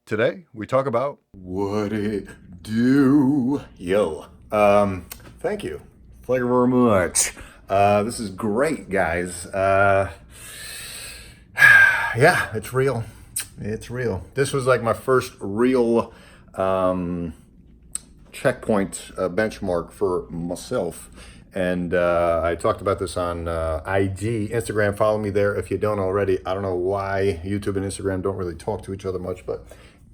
Today, we talk about what it do. Yo, thank you. Thank you very much. This is great, guys. Yeah, it's real. It's real. This was like my first real checkpoint benchmark for myself. And I talked about this on IG, Instagram. Follow me there if you don't already. I don't know why YouTube and Instagram don't really talk to each other much, but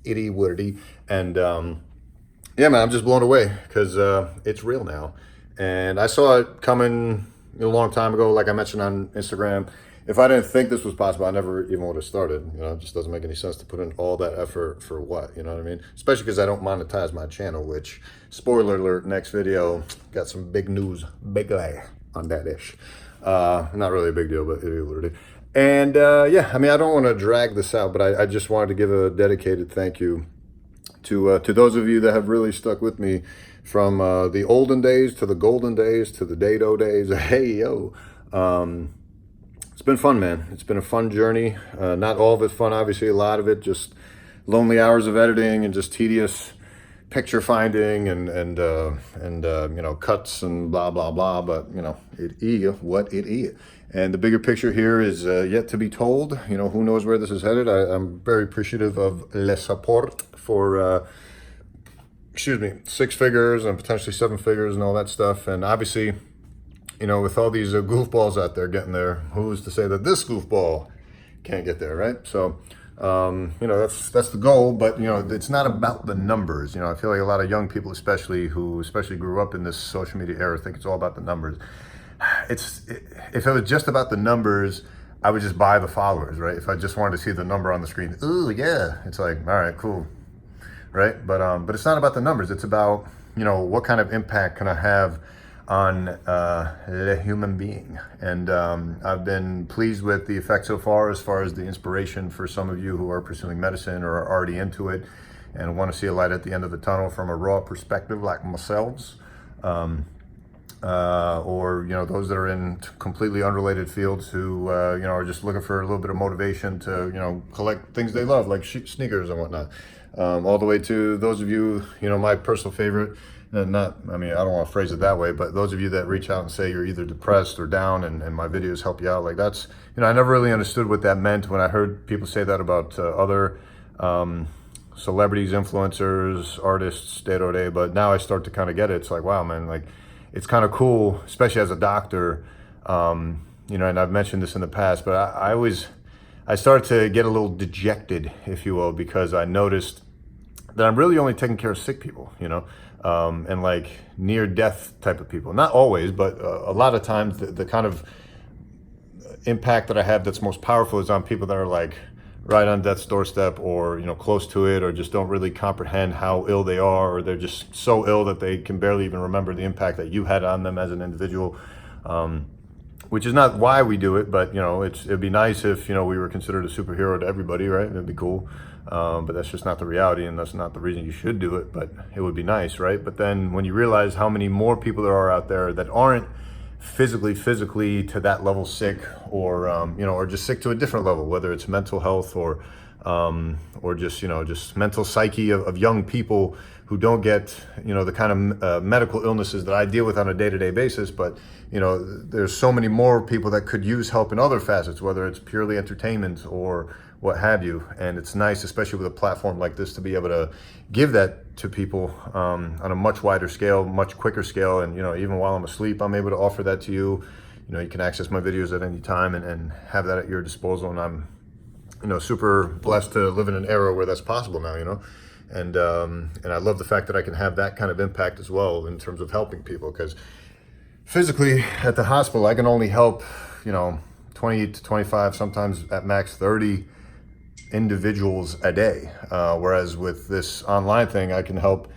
itty witty. And yeah, man, I'm just blown away because it's real now. And I saw it coming a long time ago, like I mentioned on Instagram. If I didn't think this was possible, I never even would have started. You know, it just doesn't make any sense to put in all that effort for what, you know what I mean? Especially because I don't monetize my channel, which, spoiler alert, next video, got some big news, big lie on that ish. Not really a big deal, but it is what it is. And yeah, I mean, I don't want to drag this out, but I just wanted to give a dedicated thank you to those of you that have really stuck with me from the olden days to the golden days to the dado days. Hey, yo. It's been fun, man. It's been a fun journey. Not all of it fun, obviously. A lot of it just lonely hours of editing and just tedious picture finding and you know, cuts and blah blah blah. But you know, it is what it is. And the bigger picture here is yet to be told. You know, who knows where this is headed. I'm very appreciative of le support for excuse me, 6 figures and potentially 7 figures and all that stuff. And obviously, you know, with all these goofballs out there getting there, who's to say that this goofball can't get there, right? So, you know, that's the goal, but, you know, it's not about the numbers. You know, I feel like a lot of young people, especially grew up in this social media era, think it's all about the numbers. If it was just about the numbers, I would just buy the followers, right? If I just wanted to see the number on the screen, ooh, yeah, it's like, all right, cool, right? But it's not about the numbers. It's about, you know, what kind of impact can I have on the human being. And I've been pleased with the effect so far as the inspiration for some of you who are pursuing medicine or are already into it and want to see a light at the end of the tunnel from a raw perspective like myself. Or, you know, those that are in completely unrelated fields who, you know, are just looking for a little bit of motivation to, you know, collect things they love, like sneakers and whatnot. All the way to those of you, you know, my personal favorite, I mean, I don't want to phrase it that way, but those of you that reach out and say you're either depressed or down and my videos help you out, like that's, you know, I never really understood what that meant when I heard people say that about other celebrities, influencers, artists, day-to-day, but now I start to kind of get it. It's like, wow, man, like, it's kind of cool, especially as a doctor, you know, and I've mentioned this in the past, but I started to get a little dejected, if you will, because I noticed that I'm really only taking care of sick people, you know, and like near death type of people. Not always, but a lot of times the kind of impact that I have that's most powerful is on people that are like right on death's doorstep or, you know, close to it, or just don't really comprehend how ill they are, or they're just so ill that they can barely even remember the impact that you had on them as an individual. Which is not why we do it, but, you know, it'd be nice if, you know, we were considered a superhero to everybody, right? It'd be cool. But that's just not the reality, and that's not the reason you should do it, but it would be nice, right? But then when you realize how many more people there are out there that aren't physically to that level sick, or, you know, or just sick to a different level, whether it's mental health or just, you know, just mental psyche of young people who don't get, you know, the kind of medical illnesses that I deal with on a day-to-day basis. But, you know, there's so many more people that could use help in other facets, whether it's purely entertainment or what have you. And it's nice, especially with a platform like this, to be able to give that to people on a much wider scale, much quicker scale. And, you know, even while I'm asleep, I'm able to offer that to you. You know, you can access my videos at any time and have that at your disposal. And I'm, you know, super blessed to live in an era where that's possible now, you know. And I love the fact that I can have that kind of impact as well in terms of helping people, because physically at the hospital, I can only help, you know, 20 to 25, sometimes at max 30 individuals a day. Whereas with this online thing, I can help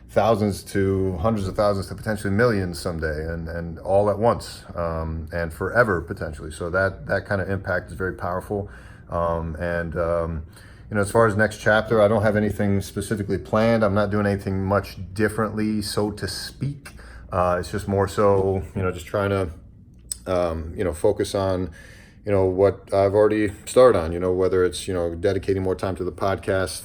thousands to hundreds of thousands to potentially millions someday, and all at once, and forever potentially. So that kind of impact is very powerful. You know, as far as next chapter, I don't have anything specifically planned. I'm not doing anything much differently, so to speak. It's just more so, you know, just trying to, you know, focus on, what I've already started on, whether it's, dedicating more time to the podcast,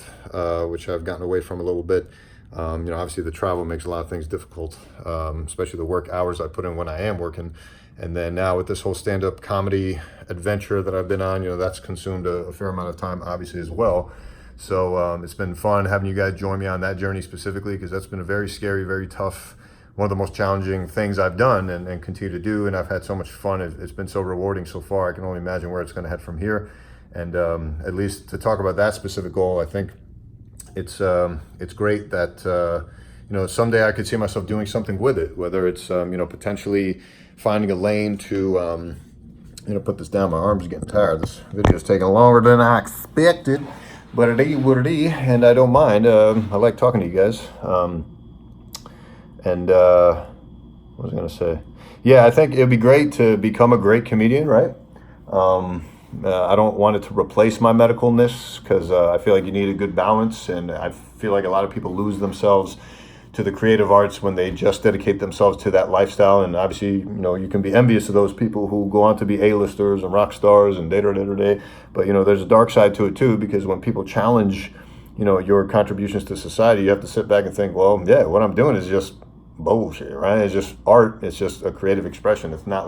which I've gotten away from a little bit. Obviously the travel makes a lot of things difficult, especially the work hours I put in when I am working. And then now with this whole stand-up comedy adventure that I've been on, that's consumed a fair amount of time, obviously, as well. So it's been fun having you guys join me on that journey specifically, because that's been a very scary, very tough, one of the most challenging things I've done and continue to do. And I've had so much fun. It's been so rewarding so far. I can only imagine where it's going to head from here. And at least to talk about that specific goal, I think it's great that, someday I could see myself doing something with it, whether it's, potentially finding a lane to, put this down. My arm's getting tired. This video's taking longer than I expected, but it is what it is, and I don't mind. I like talking to you guys. What was I going to say? Yeah, I think it'd be great to become a great comedian, right? I don't want it to replace my medicalness, because I feel like you need a good balance, and I feel like a lot of people lose themselves to the creative arts when they just dedicate themselves to that lifestyle. And obviously, you can be envious of those people who go on to be A-listers and rock stars and day. But, there's a dark side to it too, because when people challenge, your contributions to society, you have to sit back and think, well, yeah, what I'm doing is just bullshit, right? It's just art. It's just a creative expression. It's not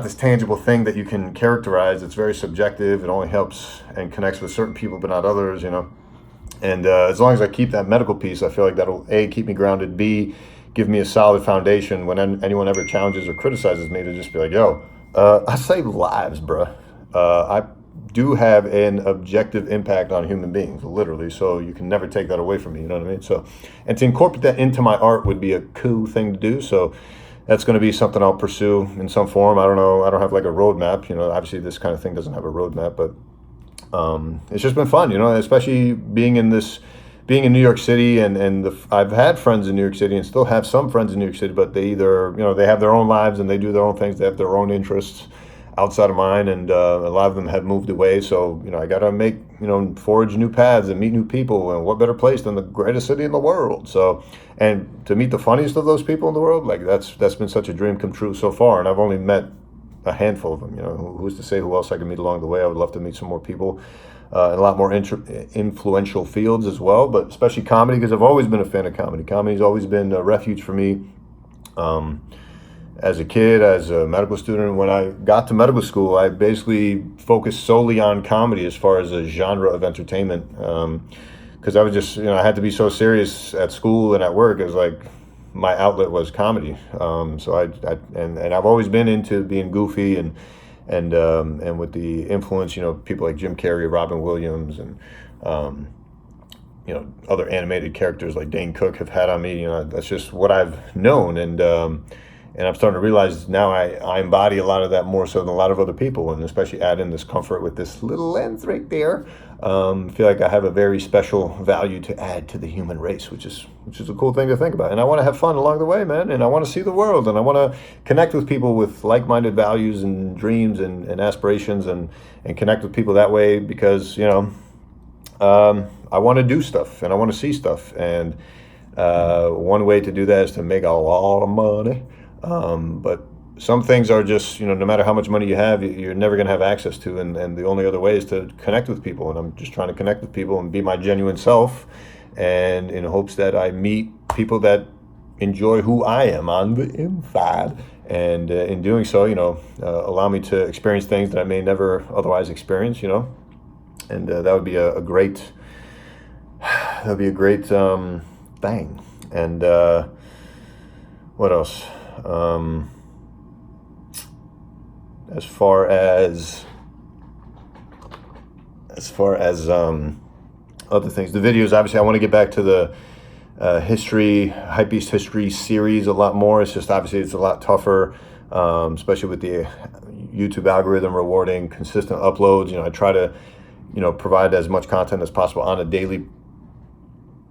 this tangible thing that you can characterize. It's very subjective. It only helps and connects with certain people, but not others, And as long as I keep that medical piece, I feel like that'll A, keep me grounded, B, give me a solid foundation when anyone ever challenges or criticizes me, to just be like, yo, I save lives, bruh. I do have an objective impact on human beings, literally, so you can never take that away from me, you know what I mean? So, and to incorporate that into my art would be a cool thing to do. So that's going to be something I'll pursue in some form. I don't know. I don't have like a roadmap, obviously this kind of thing doesn't have a roadmap, but it's just been fun, especially being in New York City, and I've had friends in New York City and still have some friends in New York City, but they either, they have their own lives and they do their own things. They have their own interests outside of mine, and a lot of them have moved away. So, I got to forge new paths and meet new people, and what better place than the greatest city in the world. So, and to meet the funniest of those people in the world, like that's been such a dream come true so far. And I've only met a handful of them. Who's to say who else I can meet along the way? I would love to meet some more people in a lot more influential fields as well, but especially comedy, because I've always been a fan of comedy. Comedy's always been a refuge for me. As a kid, as a medical student, when I got to medical school, I basically focused solely on comedy as far as a genre of entertainment, because I was just, I had to be so serious at school and at work. It was like my outlet was comedy. So I've always been into being goofy and with the influence, people like Jim Carrey, Robin Williams, and other animated characters like Dane Cook have had on me. That's just what I've known, and I'm starting to realize now I embody a lot of that more so than a lot of other people, and especially add in this comfort with this little lens right there. I feel like I have a very special value to add to the human race, which is a cool thing to think about. And I want to have fun along the way, man. And I want to see the world, and I want to connect with people with like-minded values and dreams and aspirations, and connect with people that way, because, I want to do stuff and I want to see stuff. And one way to do that is to make a lot of money. But some things are just, no matter how much money you have, you're never going to have access to. And the only other way is to connect with people. And I'm just trying to connect with people and be my genuine self, and in hopes that I meet people that enjoy who I am on the inside. And in doing so, allow me to experience things that I may never otherwise experience, and that would be a great thing. And what else? As far as other things, the videos, obviously I want to get back to the Hypebeast history series a lot more. It's just, obviously it's a lot tougher, especially with the YouTube algorithm rewarding consistent uploads. I try to provide as much content as possible on a daily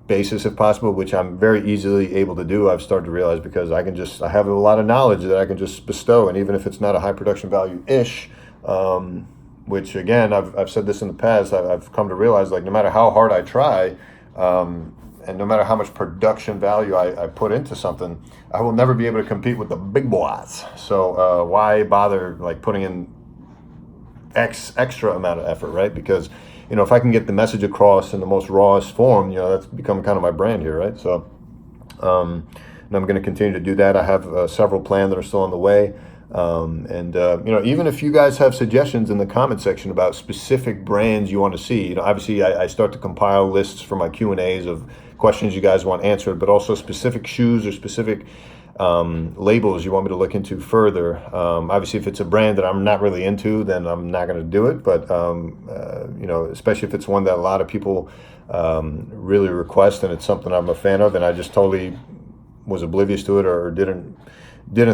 basis if possible, which I'm very easily able to do. I've started to realize, because I have a lot of knowledge that I can just bestow, and even if it's not a high production value ish, which again, I've said this in the past, I've come to realize, like, no matter how hard I try, and no matter how much production value I put into something, I will never be able to compete with the big boys. So why bother like putting in extra amount of effort, right? Because, if I can get the message across in the most rawest form, that's become kind of my brand here, right? So, and I'm going to continue to do that. I have several planned that are still on the way. Even if you guys have suggestions in the comment section about specific brands you want to see, obviously I start to compile lists for my Q&As of questions you guys want answered, but also specific shoes or specific labels you want me to look into further. Obviously, if it's a brand that I'm not really into, then I'm not going to do it. But, especially if it's one that a lot of people really request and it's something I'm a fan of and I just totally was oblivious to it or didn't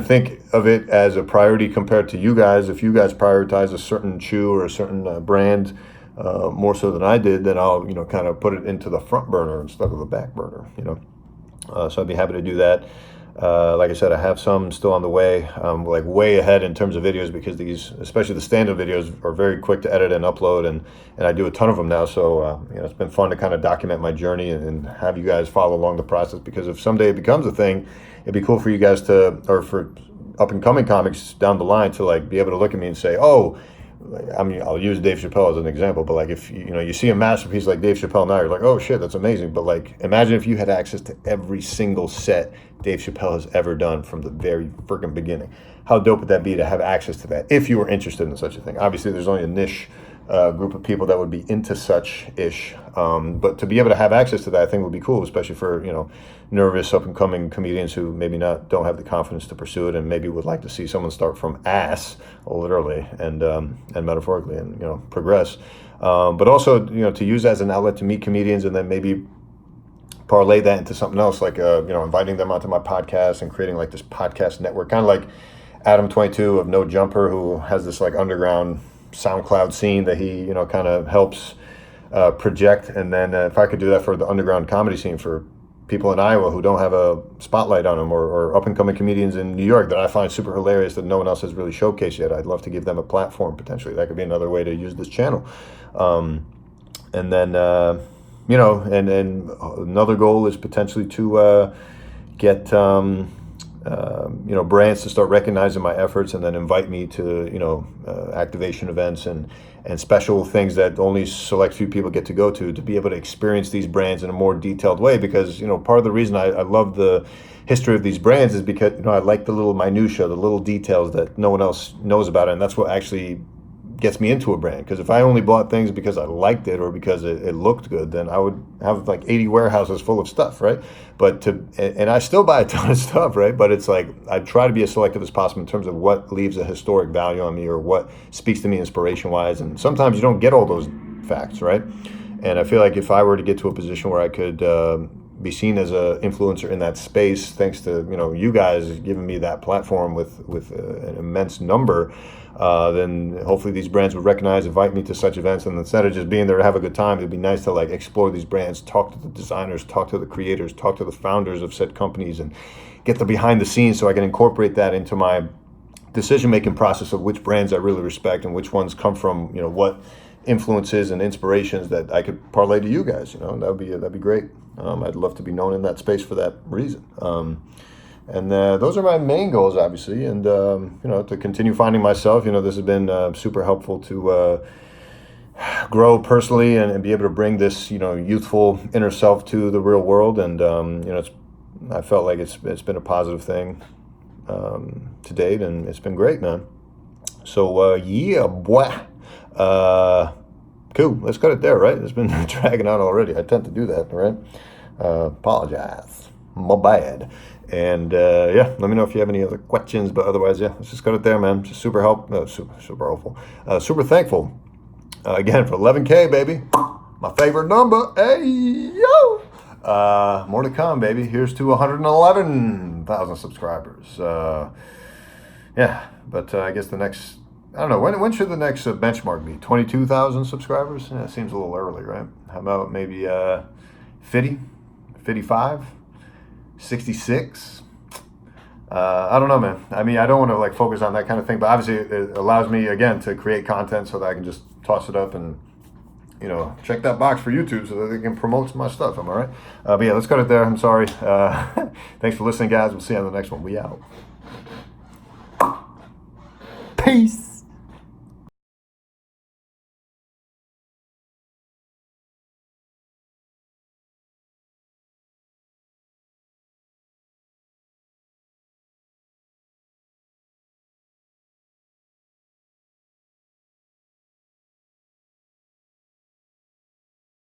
think of it as a priority compared to you guys. If you guys prioritize a certain shoe or a certain brand more so than I did, then I'll kind of put it into the front burner instead of the back burner. So I'd be happy to do that. Like I said, I have some still on the way, like way ahead in terms of videos, because these, especially the stand-up videos, are very quick to edit and upload, and I do a ton of them now. So it's been fun to kind of document my journey and have you guys follow along the process, because if someday it becomes a thing, it'd be cool for you guys to, or for up-and-coming comics down the line to like be able to look at me and say, oh, I mean, I'll use Dave Chappelle as an example, but like if you see a masterpiece like Dave Chappelle now, you're like, oh shit, that's amazing. But like, imagine if you had access to every single set Dave Chappelle has ever done from the very freaking beginning. How dope would that be to have access to that if you were interested in such a thing? Obviously, there's only a niche group of people that would be into such-ish, but to be able to have access to that, I think would be cool, especially for nervous up-and-coming comedians who maybe don't have the confidence to pursue it, and maybe would like to see someone start from ass, literally and metaphorically, and progress, but also to use as an outlet to meet comedians, and then maybe parlay that into something else, like inviting them onto my podcast and creating like this podcast network, kind of like Adam 22 of No Jumper, who has this like underground SoundCloud scene that he kind of helps project. And then if I could do that for the underground comedy scene for people in Iowa who don't have a spotlight on them, or up and coming comedians in New York that I find super hilarious that no one else has really showcased yet, I'd love to give them a platform potentially. That could be another way to use this channel. And then and another goal is potentially to get brands to start recognizing my efforts and then invite me to activation events and special things that only select few people get to go to be able to experience these brands in a more detailed way. Because part of the reason I love the history of these brands is because I like the little minutia, the little details that no one else knows about it, and that's what actually gets me into a brand. Because if I only bought things because I liked it or because it looked good, then I would have like 80 warehouses full of stuff, right? And I still buy a ton of stuff, right? But it's like I try to be as selective as possible in terms of what leaves a historic value on me or what speaks to me inspiration-wise. And sometimes you don't get all those facts, right? And I feel like if I were to get to a position where I could be seen as an influencer in that space, thanks to you guys giving me that platform with an immense number, then hopefully these brands would recognize, invite me to such events, and instead of just being there to have a good time, it'd be nice to like explore these brands, talk to the designers, talk to the creators, talk to the founders of said companies, and get the behind the scenes so I can incorporate that into my decision-making process of which brands I really respect and which ones come from what influences and inspirations that I could parlay to you guys. That'd be great. I'd love to be known in that space for that reason. And those are my main goals, obviously, and to continue finding myself. This has been super helpful to grow personally and be able to bring this youthful inner self to the real world. And I felt like it's been a positive thing to date, and it's been great, man. So yeah, boy. Cool. Let's cut it there, right? It's been dragging on already. I tend to do that, right? Apologize. My bad. And let me know if you have any other questions. But otherwise, let's just cut it there, man. Just super helpful. Super thankful. Again, for 11K, baby. My favorite number. Hey, yo. More to come, baby. Here's to 111,000 subscribers. But I guess the next, I don't know, when should the next benchmark be? 22,000 subscribers? Yeah, seems a little early, right? How about maybe 50, 55, 66? I don't know, man. I mean, I don't want to like focus on that kind of thing, but obviously it allows me, again, to create content so that I can just toss it up and, check that box for YouTube so that they can promote my stuff. Am I right? But yeah, let's cut it there. I'm sorry. Thanks for listening, guys. We'll see you on the next one. We out. Peace.